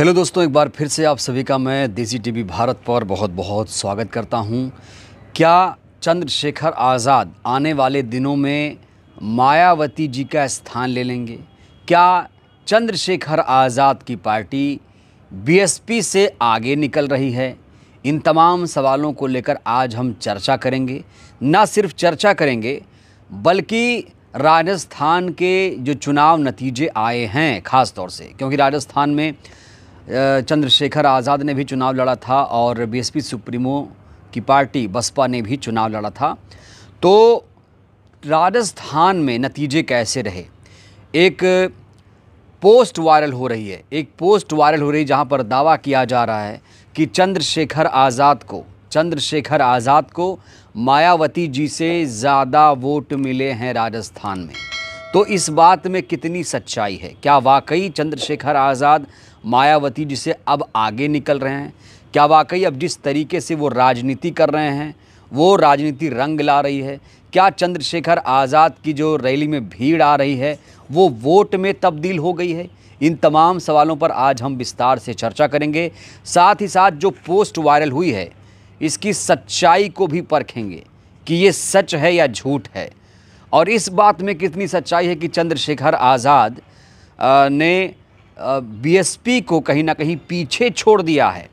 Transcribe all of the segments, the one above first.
Hello दोस्तों, एक बार फिर से आप सभी का मैं देसी टीवी भारत पर बहुत बहुत स्वागत करता हूं। क्या चंद्रशेखर आज़ाद आने वाले दिनों में मायावती जी का स्थान ले लेंगे? क्या चंद्रशेखर आज़ाद की पार्टी बीएसपी से आगे निकल रही है? इन तमाम सवालों को लेकर आज हम चर्चा करेंगे। न सिर्फ चर्चा करेंगे बल्कि राजस्थान के जो चुनाव नतीजे आए हैं, ख़ास तौर से क्योंकि राजस्थान में चंद्रशेखर आज़ाद ने भी चुनाव लड़ा था और बीएसपी सुप्रीमो की पार्टी बसपा ने भी चुनाव लड़ा था। तो राजस्थान में नतीजे कैसे रहे? एक पोस्ट वायरल हो रही है, जहां पर दावा किया जा रहा है कि चंद्रशेखर आज़ाद को मायावती जी से ज़्यादा वोट मिले हैं राजस्थान में। तो इस बात में कितनी सच्चाई है? क्या वाकई चंद्रशेखर आज़ाद मायावती जी से अब आगे निकल रहे हैं? क्या वाकई अब जिस तरीके से वो राजनीति कर रहे हैं वो राजनीति रंग ला रही है? क्या चंद्रशेखर आज़ाद की जो रैली में भीड़ आ रही है वो वोट में तब्दील हो गई है? इन तमाम सवालों पर आज हम विस्तार से चर्चा करेंगे। साथ ही साथ जो पोस्ट वायरल हुई है इसकी सच्चाई को भी परखेंगे कि ये सच है या झूठ है, और इस बात में कितनी सच्चाई है कि चंद्रशेखर आज़ाद ने बीएसपी को कहीं ना कहीं पीछे छोड़ दिया है।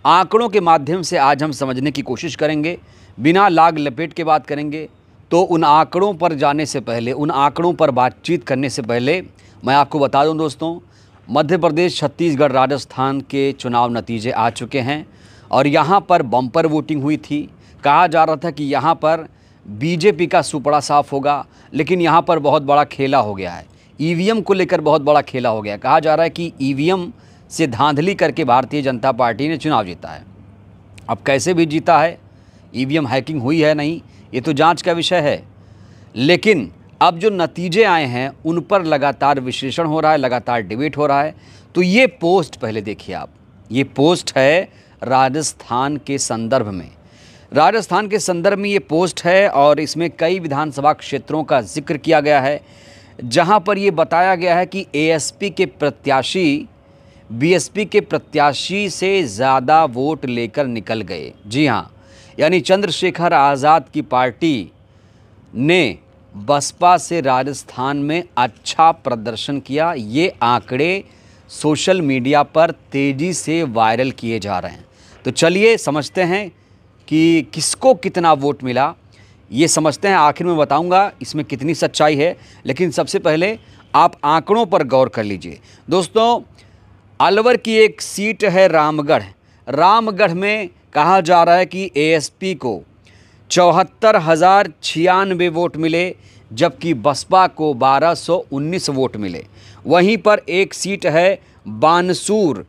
आंकड़ों के माध्यम से आज हम समझने की कोशिश करेंगे, बिना लाग लपेट के बात करेंगे। तो उन आंकड़ों पर जाने से पहले, उन आंकड़ों पर बातचीत करने से पहले मैं आपको बता दूं दोस्तों, मध्य प्रदेश, छत्तीसगढ़, राजस्थान के चुनाव नतीजे आ चुके हैं और यहाँ पर बम्पर वोटिंग हुई थी। कहा जा रहा था कि यहाँ पर बीजेपी का सुपड़ा साफ होगा, लेकिन यहाँ पर बहुत बड़ा खेला हो गया है। ईवीएम को लेकर बहुत बड़ा खेला हो गया। कहा जा रहा है कि ईवीएम से धांधली करके भारतीय जनता पार्टी ने चुनाव जीता है। अब कैसे भी जीता है, ईवीएम हैकिंग हुई है नहीं, ये तो जांच का विषय है। लेकिन अब जो नतीजे आए हैं उन पर लगातार विश्लेषण हो रहा है, लगातार डिबेट हो रहा है। तो ये पोस्ट पहले देखिए आप, ये पोस्ट है राजस्थान के संदर्भ में। राजस्थान के संदर्भ में ये पोस्ट है और इसमें कई विधानसभा क्षेत्रों का जिक्र किया गया है, जहां पर ये बताया गया है कि एएसपी के प्रत्याशी बीएसपी के प्रत्याशी से ज़्यादा वोट लेकर निकल गए। जी हां, यानी चंद्रशेखर आज़ाद की पार्टी ने बसपा से राजस्थान में अच्छा प्रदर्शन किया। ये आंकड़े सोशल मीडिया पर तेज़ी से वायरल किए जा रहे हैं। तो चलिए समझते हैं कि किसको कितना वोट मिला, ये समझते हैं। आखिर में बताऊंगा इसमें कितनी सच्चाई है, लेकिन सबसे पहले आप आंकड़ों पर गौर कर लीजिए। दोस्तों, अलवर की एक सीट है रामगढ़ में कहा जा रहा है कि एएसपी को 74,096 वोट मिले, जबकि बसपा को 1219 वोट मिले। वहीं पर एक सीट है बानसूर,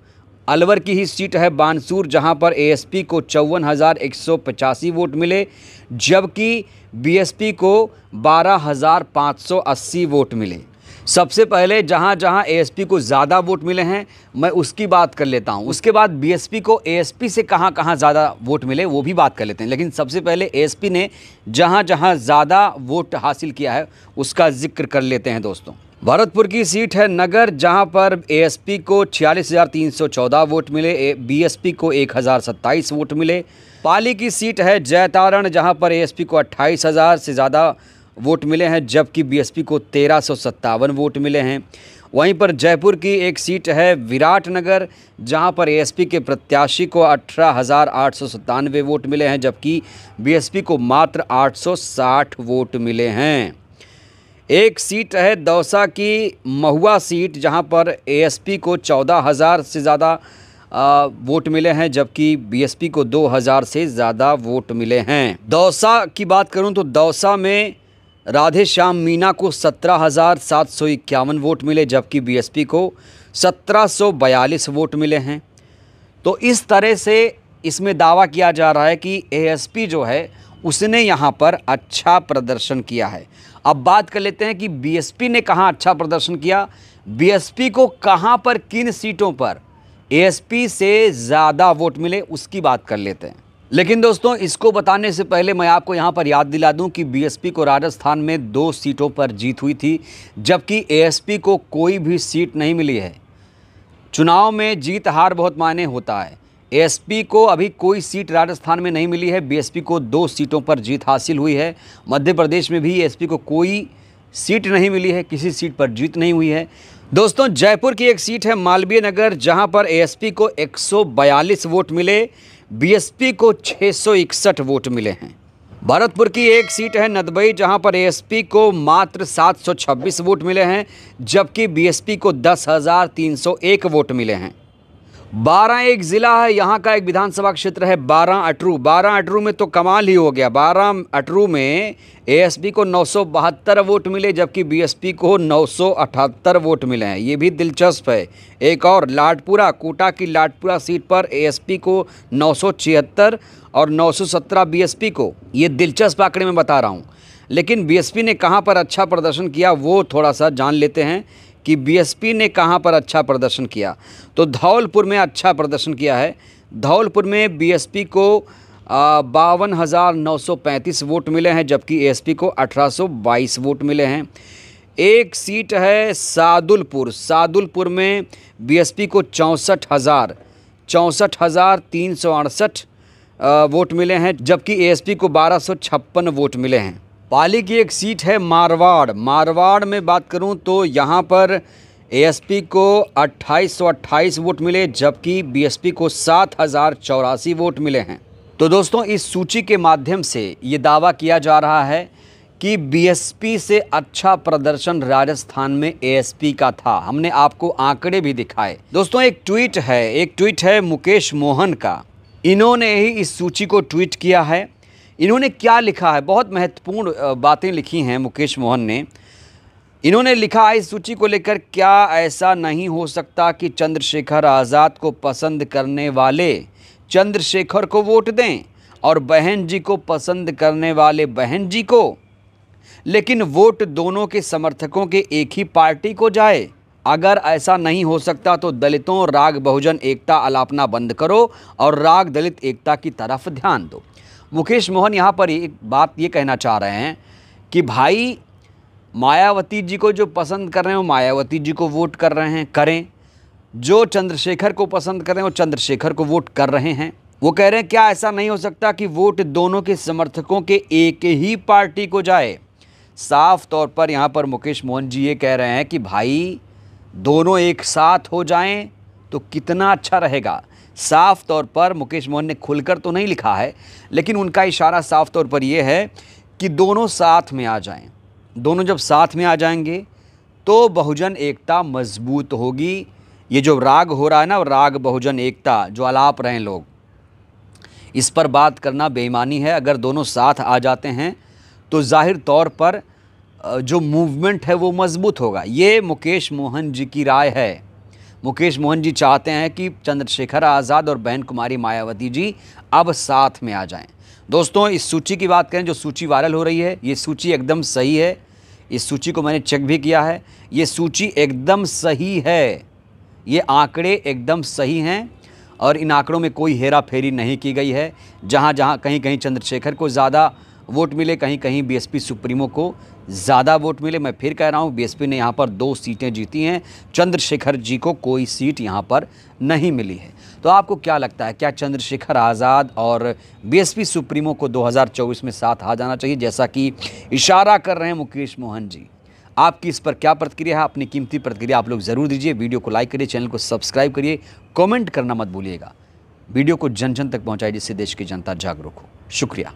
अलवर की ही सीट है बानसूर, जहां पर एएसपी को 54,185 वोट मिले, जबकि बीएसपी को 12,580 वोट मिले। सबसे पहले जहां एएसपी को ज़्यादा वोट मिले हैं मैं उसकी बात कर लेता हूं। उसके बाद बीएसपी को एएसपी से कहां ज़्यादा वोट मिले वो भी बात कर लेते हैं। लेकिन सबसे पहले एएसपी ने जहां ज़्यादा वोट हासिल किया है उसका जिक्र कर लेते हैं दोस्तों। भरतपुर की सीट है नगर, जहां पर एएसपी को 46,314 वोट मिले, बीएसपी को 1,027 वोट मिले। पाली की सीट है जैतारण, जहां पर एएसपी को 28,000 से ज़्यादा वोट मिले हैं, जबकि बीएसपी को 1,357 वोट मिले हैं। वहीं पर जयपुर की एक सीट है विराटनगर, जहां पर एएसपी के प्रत्याशी को 18,897 वोट मिले हैं, जबकि बीएसपी को मात्र 860 वोट मिले हैं। एक सीट है दौसा की महुआ सीट, जहां पर एएसपी को 14,000 से ज़्यादा वोट मिले हैं, जबकि बीएसपी को 2,000 से ज़्यादा वोट मिले हैं। दौसा की बात करूं तो दौसा में राधे श्याम मीना को 17,751 वोट मिले, जबकि बीएसपी को 1,742 वोट मिले हैं। तो इस तरह से इसमें दावा किया जा रहा है कि एएसपी जो है उसने यहाँ पर अच्छा प्रदर्शन किया है। अब बात कर लेते हैं कि बीएसपी ने कहाँ अच्छा प्रदर्शन किया, बीएसपी को कहाँ पर, किन सीटों पर एएसपी से ज़्यादा वोट मिले उसकी बात कर लेते हैं। लेकिन दोस्तों, इसको बताने से पहले मैं आपको यहाँ पर याद दिला दूँ कि बीएसपी को राजस्थान में 2 सीटों पर जीत हुई थी, जबकि एएसपी को कोई भी सीट नहीं मिली है। चुनाव में जीत हार बहुत मायने होता है। एएसपी को अभी कोई सीट राजस्थान में नहीं मिली है। बीएसपी को 2 सीटों पर जीत हासिल हुई है। मध्य प्रदेश में भी एएसपी को कोई सीट नहीं मिली है, किसी सीट पर जीत नहीं हुई है। दोस्तों, जयपुर की एक सीट है मालवीय नगर, जहां पर एएसपी को 142 वोट मिले, बीएसपी को 661 वोट मिले हैं। भरतपुर की एक सीट है नदबई, जहां पर एएसपी को मात्र 726 वोट मिले हैं, जबकि बीएसपी को 10,301 वोट मिले हैं। 12 एक ज़िला है, यहाँ का एक विधानसभा क्षेत्र है 12 अटरू। 12 अटरू में तो कमाल ही हो गया। 12 अटरू में एएसपी को 972 वोट मिले, जबकि बीएसपी को 978 वोट मिले हैं। ये भी दिलचस्प है। एक और लाडपुरा, कोटा की लाडपुरा सीट पर एएसपी को 976 और 917 बीएसपी को। ये दिलचस्प आंकड़े मैं बता रहा हूँ, लेकिन बीएसपी ने कहाँ पर अच्छा प्रदर्शन किया वो थोड़ा सा जान लेते हैं कि बीएसपी ने कहां पर अच्छा प्रदर्शन किया। तो धौलपुर में अच्छा प्रदर्शन किया है। धौलपुर में बीएसपी को 52,935 वोट मिले हैं, जबकि एएसपी को 1,822 वोट मिले हैं। एक सीट है सादुलपुर। सादुलपुर में बीएसपी को 64,368 वोट मिले हैं, जबकि एएसपी को 1,256 वोट मिले हैं। पाली की एक सीट है मारवाड़। मारवाड़ में बात करूं तो यहां पर एएसपी को 2,828 वोट मिले, जबकि बीएसपी को 7,084 वोट मिले हैं। तो दोस्तों, इस सूची के माध्यम से ये दावा किया जा रहा है कि बीएसपी से अच्छा प्रदर्शन राजस्थान में एएसपी का था। हमने आपको आंकड़े भी दिखाए। दोस्तों, एक ट्वीट है मुकेश मोहन का। इन्होंने ही इस सूची को ट्वीट किया है। इन्होंने क्या लिखा है, बहुत महत्वपूर्ण बातें लिखी हैं मुकेश मोहन ने। इन्होंने लिखा है इस सूची को लेकर, क्या ऐसा नहीं हो सकता कि चंद्रशेखर आज़ाद को पसंद करने वाले चंद्रशेखर को वोट दें और बहन जी को पसंद करने वाले बहन जी को, लेकिन वोट दोनों के समर्थकों के एक ही पार्टी को जाए। अगर ऐसा नहीं हो सकता तो दलितों राग बहुजन एकता अलापना बंद करो और राग दलित एकता की तरफ ध्यान दो। मुकेश मोहन यहाँ पर एक बात ये कहना चाह रहे हैं कि भाई, मायावती जी को जो पसंद कर रहे हैं वो मायावती जी को वोट कर रहे हैं, करें। जो चंद्रशेखर को पसंद कर रहे हैं वो चंद्रशेखर को वोट कर रहे हैं। वो कह रहे हैं क्या ऐसा नहीं हो सकता कि वोट दोनों के समर्थकों के एक ही पार्टी को जाए। साफ तौर पर यहाँ पर मुकेश मोहन जी ये कह रहे हैं कि भाई, दोनों एक साथ हो जाएं तो कितना अच्छा रहेगा। साफ तौर पर मुकेश मोहन ने खुलकर तो नहीं लिखा है, लेकिन उनका इशारा साफ तौर पर यह है कि दोनों साथ में आ जाएं। दोनों जब साथ में आ जाएंगे तो बहुजन एकता मजबूत होगी। ये जो राग हो रहा है ना, राग बहुजन एकता जो आलाप रहे हैं लोग, इस पर बात करना बेईमानी है। अगर दोनों साथ आ जाते हैं तो जाहिर तौर पर जो मूवमेंट है वो मजबूत होगा। ये मुकेश मोहन जी की राय है। मुकेश मोहन जी चाहते हैं कि चंद्रशेखर आज़ाद और बहन कुमारी मायावती जी अब साथ में आ जाएं। दोस्तों, इस सूची की बात करें, जो सूची वायरल हो रही है, ये सूची एकदम सही है। इस सूची को मैंने चेक भी किया है। ये सूची एकदम सही है। ये आंकड़े एकदम सही हैं और इन आंकड़ों में कोई हेरा फेरी नहीं की गई है। जहाँ जहाँ कहीं कहीं चंद्रशेखर को ज़्यादा वोट मिले, कहीं कहीं बीएसपी सुप्रीमो को ज़्यादा वोट मिले। मैं फिर कह रहा हूँ, बीएसपी ने यहाँ पर 2 सीटें जीती हैं, चंद्रशेखर जी को कोई सीट यहाँ पर नहीं मिली है। तो आपको क्या लगता है, क्या चंद्रशेखर आज़ाद और बीएसपी सुप्रीमो को 2024 में साथ आ जाना चाहिए, जैसा कि इशारा कर रहे हैं मुकेश मोहन जी? आपकी इस पर क्या प्रतिक्रिया है? अपनी कीमती प्रतिक्रिया आप लोग ज़रूर दीजिए। वीडियो को लाइक करिए, चैनल को सब्सक्राइब करिए, कमेंट करना मत भूलिएगा। वीडियो को जन जन तक पहुँचाइए, जिससे देश की जनता जागरूक हो। शुक्रिया।